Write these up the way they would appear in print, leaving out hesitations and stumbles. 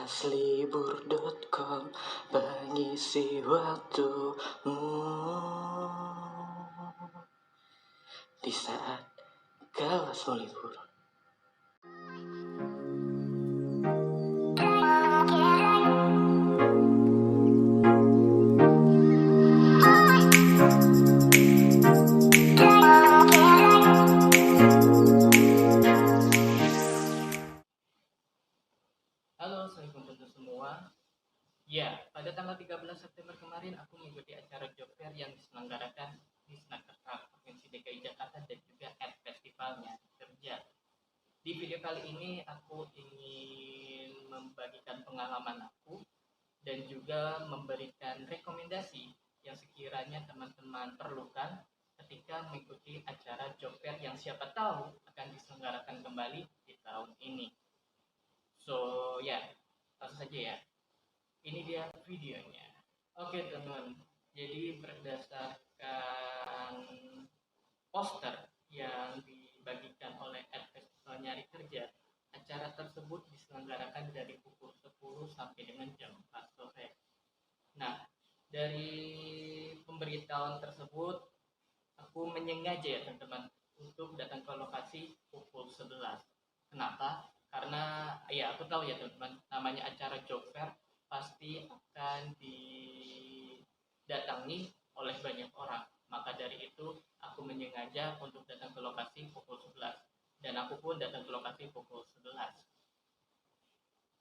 Kepaslibur.com mengisi waktumu di saat kelas mau libur. Halo, assalamualaikum untuk semua. Ya, pada tanggal 13 September kemarin aku mengikuti acara job fair yang diselenggarakan di Snakerta Provinsi DKI Jakarta dan juga festivalnya kerja. Di video kali ini aku ingin membagikan pengalaman aku dan juga memberikan rekomendasi yang sekiranya teman-teman perlukan ketika mengikuti acara job fair yang siapa tahu akan diselenggarakan kembali di tahun ini. So ya, langsung saja ya. Ini dia videonya. Oke teman-teman, jadi berdasarkan poster yang dibagikan oleh Festival Nyari Kerja, acara tersebut diselenggarakan dari pukul 10 sampai dengan jam 4 sore. Nah, dari pemberitahuan tersebut, aku menyengaja ya teman-teman untuk datang ke lokasi pukul 11. Kenapa? Karena ya aku tahu ya teman-teman, namanya acara job fair pasti akan didatangi oleh banyak orang. Maka dari itu aku menyengaja untuk datang ke lokasi pukul 11 dan aku pun datang ke lokasi pukul 11.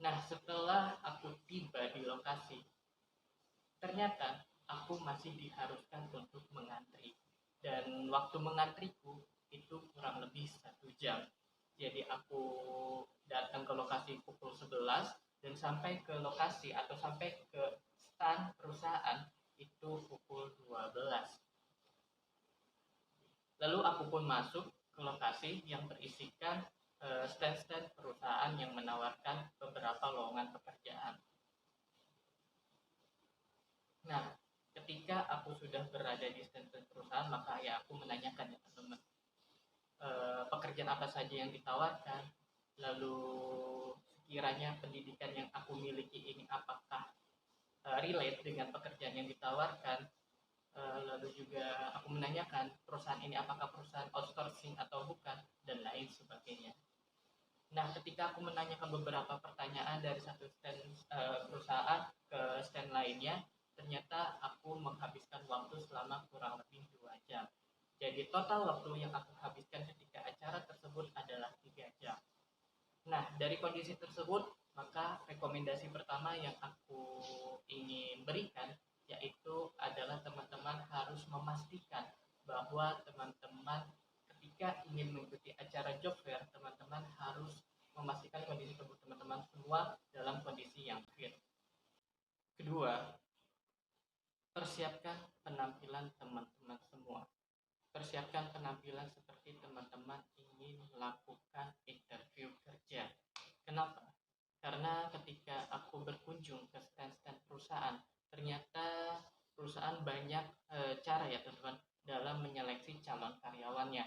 Nah, setelah aku tiba di lokasi, ternyata aku masih diharuskan untuk mengantri. Dan waktu mengantriku itu kurang lebih 1 jam. Jadi aku datang ke lokasi pukul 11 dan sampai ke lokasi atau sampai ke stand perusahaan itu pukul 12. Lalu aku pun masuk ke lokasi yang berisikan stand-stand perusahaan yang menawarkan beberapa lowongan pekerjaan. Nah, ketika aku sudah berada di stand-stand perusahaan, maka ya aku menanyakan ya teman-teman, pekerjaan apa saja yang ditawarkan, lalu sekiranya pendidikan yang aku miliki ini apakah relate dengan pekerjaan yang ditawarkan, lalu juga aku menanyakan perusahaan ini apakah perusahaan outsourcing atau bukan, dan lain sebagainya. Nah, ketika aku menanyakan beberapa pertanyaan dari satu stand perusahaan ke stand lainnya, ternyata aku menghabiskan waktu selama kurang lebih 2 jam. Jadi total waktu yang aku habiskan ketika acara tersebut adalah 3 jam. Nah, dari kondisi tersebut, maka rekomendasi pertama yang aku ingin berikan yaitu adalah teman-teman harus memastikan bahwa teman-teman ketika ingin mengikuti acara job fair, teman-teman harus memastikan kondisi tubuh teman-teman semua dalam kondisi yang fit. Kedua, persiapkan penampilan teman-teman semua. Persiapkan penampilan seperti teman-teman ingin melakukan interview kerja. Kenapa? Karena ketika aku berkunjung ke stand-stand perusahaan, ternyata perusahaan banyak cara ya teman-teman dalam menyeleksi calon karyawannya.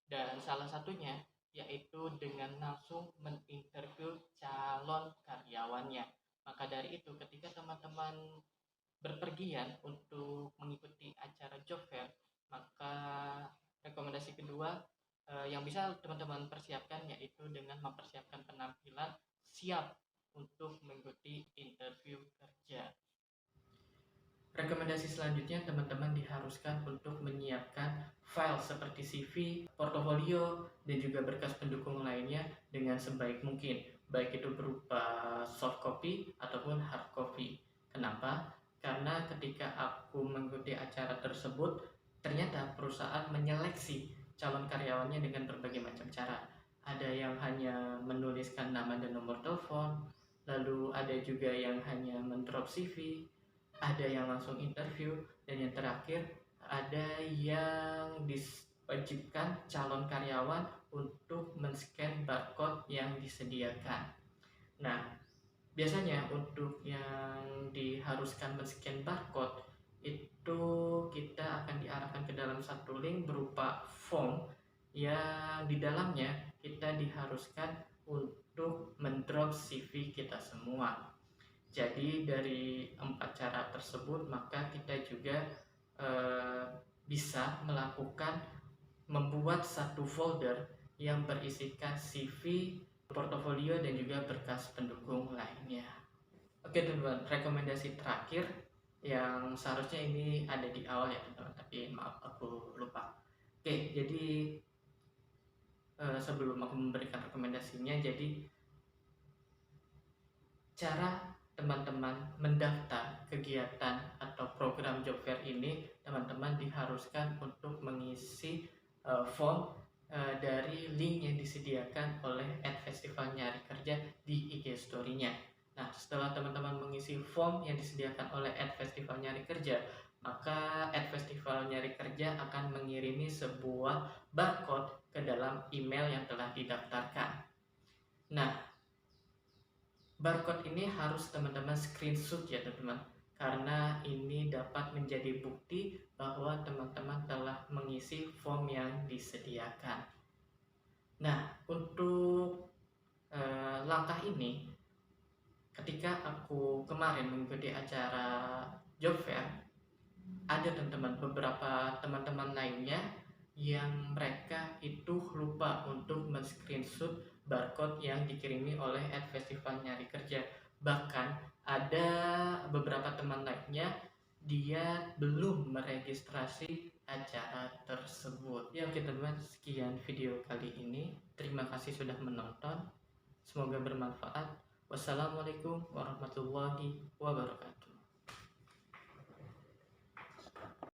Dan salah satunya yaitu dengan langsung menginterview calon karyawannya. Maka dari itu ketika teman-teman berpergian untuk mengikuti acara job fair, maka rekomendasi kedua yang bisa teman-teman persiapkan yaitu dengan mempersiapkan penampilan siap untuk mengikuti interview kerja. Rekomendasi selanjutnya teman-teman diharuskan untuk menyiapkan file seperti CV, portofolio, dan juga berkas pendukung lainnya dengan sebaik mungkin, baik itu berupa soft copy ataupun hard copy. Kenapa? Karena ketika aku mengikuti acara tersebut, ternyata perusahaan menyeleksi calon karyawannya dengan berbagai macam cara. Ada yang hanya menuliskan nama dan nomor telepon, lalu ada juga yang hanya mendrop CV, ada yang langsung interview, dan yang terakhir ada yang diwajibkan calon karyawan untuk men-scan barcode yang disediakan. Nah, biasanya untuk yang diharuskan men-scan barcode itu kita akan diarahkan ke dalam satu link berupa form yang di dalamnya kita diharuskan untuk mendrop ngedrop CV kita semua. Jadi dari 4 cara tersebut maka kita juga bisa melakukan membuat satu folder yang berisikan CV, portofolio, dan juga berkas pendukung lainnya. Oke teman-teman, rekomendasi terakhir yang seharusnya ini ada di awal ya teman-teman, tapi maaf aku lupa. Oke, jadi sebelum aku memberikan rekomendasinya, jadi cara teman-teman mendaftar kegiatan atau program job fair ini, teman-teman diharuskan untuk mengisi form dari link yang disediakan oleh @festival nyari kerja di IG story-nya. Nah, setelah teman-teman mengisi form yang disediakan oleh @festival nyari kerja, maka @festival nyari kerja akan mengirimi sebuah barcode ke dalam email yang telah didaftarkan. Nah, barcode ini harus teman-teman screenshot ya teman-teman, karena ini dapat menjadi bukti bahwa teman-teman telah mengisi form yang disediakan. Nah, untuk langkah ini, ketika aku kemarin mengikuti acara job fair, ada teman-teman, beberapa teman-teman lainnya yang mereka itu lupa untuk men-screenshot barcode yang dikirimi oleh @festival nyari kerja. Bahkan ada beberapa teman lainnya dia belum meregistrasi acara tersebut. Ya oke teman, sekian video kali ini. Terima kasih sudah menonton. Semoga bermanfaat. Wassalamualaikum warahmatullahi wabarakatuh.